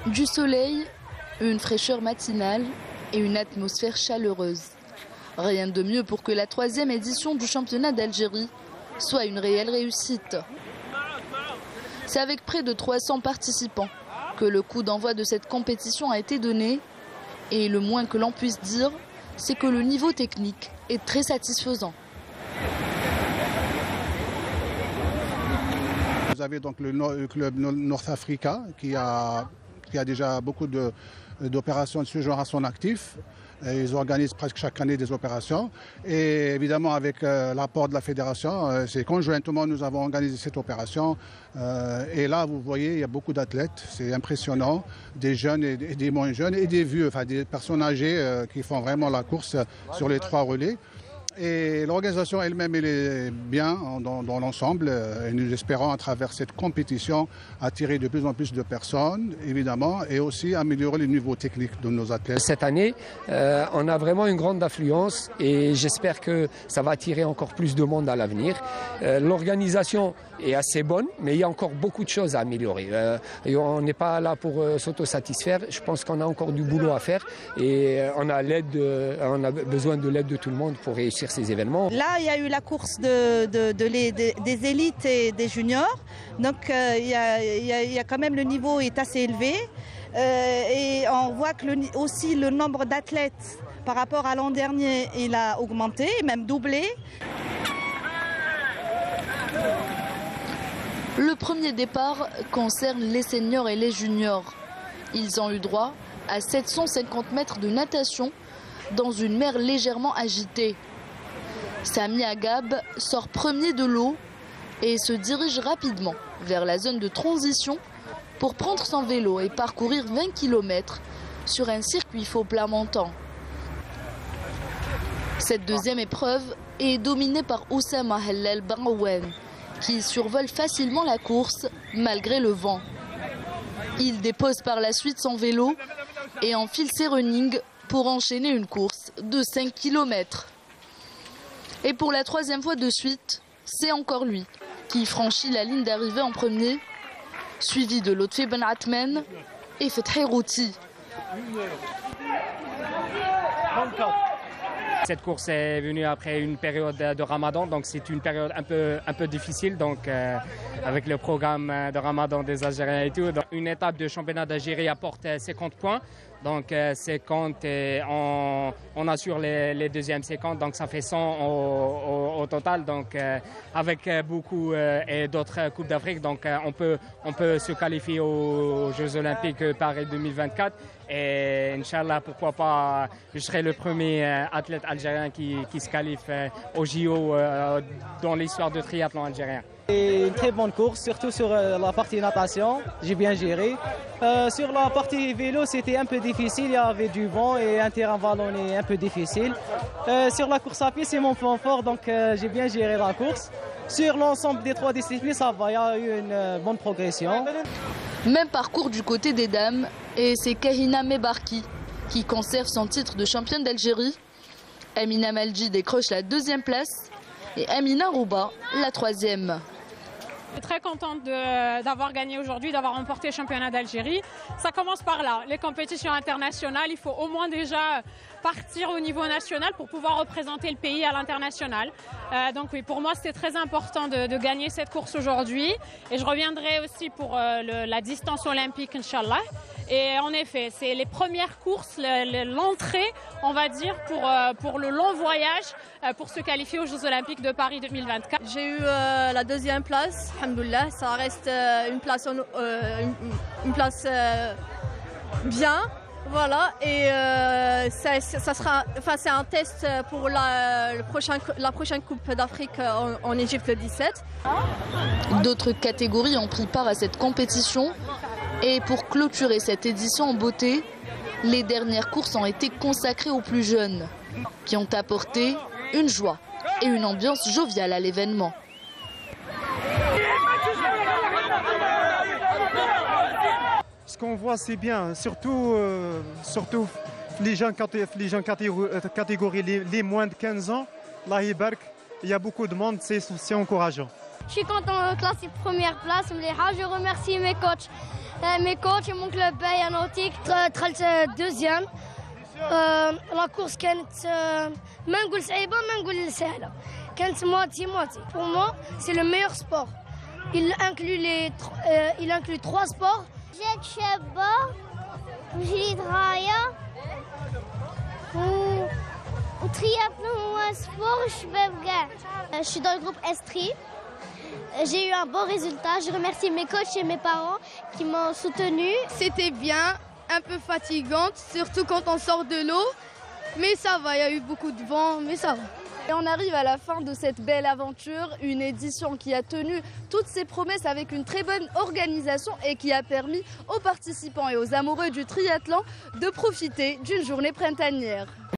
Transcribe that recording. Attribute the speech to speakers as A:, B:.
A: Du soleil, une fraîcheur matinale et une atmosphère chaleureuse. Rien de mieux pour que la 3e édition du championnat d'Algérie soit une réelle réussite. C'est avec près de 300 participants que le coup d'envoi de cette compétition a été donné. Et le moins que l'on puisse dire, c'est que le niveau technique est très satisfaisant.
B: Vous avez donc le club North Africa qui a déjà beaucoup d'opérations de ce genre à son actif. Et ils organisent presque chaque année des opérations. Et évidemment, avec l'apport de la fédération, c'est conjointement nous avons organisé cette opération. Et là, vous voyez, il y a beaucoup d'athlètes. C'est impressionnant. Des jeunes et des moins jeunes et des vieux, enfin des personnes âgées qui font vraiment la course sur les 3 relais. Et l'organisation elle-même, elle est bien dans l'ensemble. Et nous espérons, à travers cette compétition, attirer de plus en plus de personnes, évidemment, et aussi améliorer le niveau technique de nos athlètes.
C: Cette année, on a vraiment une grande affluence et j'espère que ça va attirer encore plus de monde à l'avenir. L'organisation est assez bonne, mais il y a encore beaucoup de choses à améliorer. Et on n'est pas là pour s'autosatisfaire. Je pense qu'on a encore du boulot à faire et on a besoin de l'aide de tout le monde pour réussir ces événements.
D: Là, il y a eu la course des élites et des juniors. Donc, il y a quand même le niveau est assez élevé. Et on voit que aussi le nombre d'athlètes par rapport à l'an dernier, il a augmenté, même doublé.
A: Le premier départ concerne les seniors et les juniors. Ils ont eu droit à 750 mètres de natation dans une mer légèrement agitée. Sami Agab sort premier de l'eau et se dirige rapidement vers la zone de transition pour prendre son vélo et parcourir 20 km sur un circuit faux plat montant. Cette deuxième épreuve est dominée par Oussama Hellal Barouane qui survole facilement la course malgré le vent. Il dépose par la suite son vélo et enfile ses runnings pour enchaîner une course de 5 km. Et pour la 3e fois de suite, c'est encore lui qui franchit la ligne d'arrivée en premier, suivi de Lotfi Ben Atmen et Fethi Routi.
E: Cette course est venue après une période de Ramadan, donc c'est une période un peu difficile, donc avec le programme de Ramadan des Algériens et tout. Donc, une étape de championnat d'Algérie apporte 50 points, donc 50 et on assure les deuxièmes 50, donc ça fait 100 au total. Donc avec beaucoup et d'autres Coupes d'Afrique, donc on peut se qualifier aux Jeux Olympiques Paris 2024. Et Inch'Allah, pourquoi pas, je serai le premier athlète algérien qui se qualifie au JO dans l'histoire de triathlon algérien.
F: C'est une très bonne course, surtout sur la partie natation, j'ai bien géré. Sur la partie vélo, c'était un peu difficile, il y avait du vent et un terrain vallonné un peu difficile. Sur la course à pied, c'est mon point fort, donc j'ai bien géré la course. Sur l'ensemble des 3 disciplines, ça va, il y a eu une bonne progression.
A: Même parcours du côté des dames, et c'est Kahina Mebarki qui conserve son titre de championne d'Algérie. Amina Malji décroche la 2e place et Amina Rouba la 3e.
G: Je suis très contente d'avoir gagné aujourd'hui, d'avoir remporté le championnat d'Algérie. Ça commence par là, les compétitions internationales, il faut au moins déjà partir au niveau national pour pouvoir représenter le pays à l'international. Donc oui, pour moi c'était très important de gagner cette course aujourd'hui et je reviendrai aussi pour la distance olympique, Inch'Allah. Et en effet, c'est les premières courses, l'entrée, on va dire, pour le long voyage, pour se qualifier aux Jeux Olympiques de Paris 2024.
H: J'ai eu la 2e place, alhamdoulilah, ça reste une place bien. Voilà, et ça sera, enfin, c'est un test pour la prochaine Coupe d'Afrique en Égypte le 17.
A: D'autres catégories ont pris part à cette compétition. Et pour clôturer cette édition en beauté, les dernières courses ont été consacrées aux plus jeunes, qui ont apporté une joie et une ambiance joviale à l'événement.
I: Ce qu'on voit, c'est bien, surtout les gens catégorie les moins de 15 ans, là, il y a beaucoup de monde, c'est encourageant.
J: Je suis content de classer première place, je remercie mes coachs Mes coachs et mon club aéronautique, deuxième. La course كانت ما نقول صعيبة ما نقول سهلة. كانت moitié. Pour moi, c'est le meilleur sport. Il inclut 3 sports.
K: جات شابة وجريت راية وترياتلون هو سبور شباب كاع. Je suis dans le groupe Estrie. J'ai eu un bon résultat. Je remercie mes coachs et mes parents qui m'ont soutenue.
H: C'était bien, un peu fatigante, surtout quand on sort de l'eau. Mais ça va, il y a eu beaucoup de vent, mais ça va.
A: Et on arrive à la fin de cette belle aventure, une édition qui a tenu toutes ses promesses avec une très bonne organisation et qui a permis aux participants et aux amoureux du triathlon de profiter d'une journée printanière.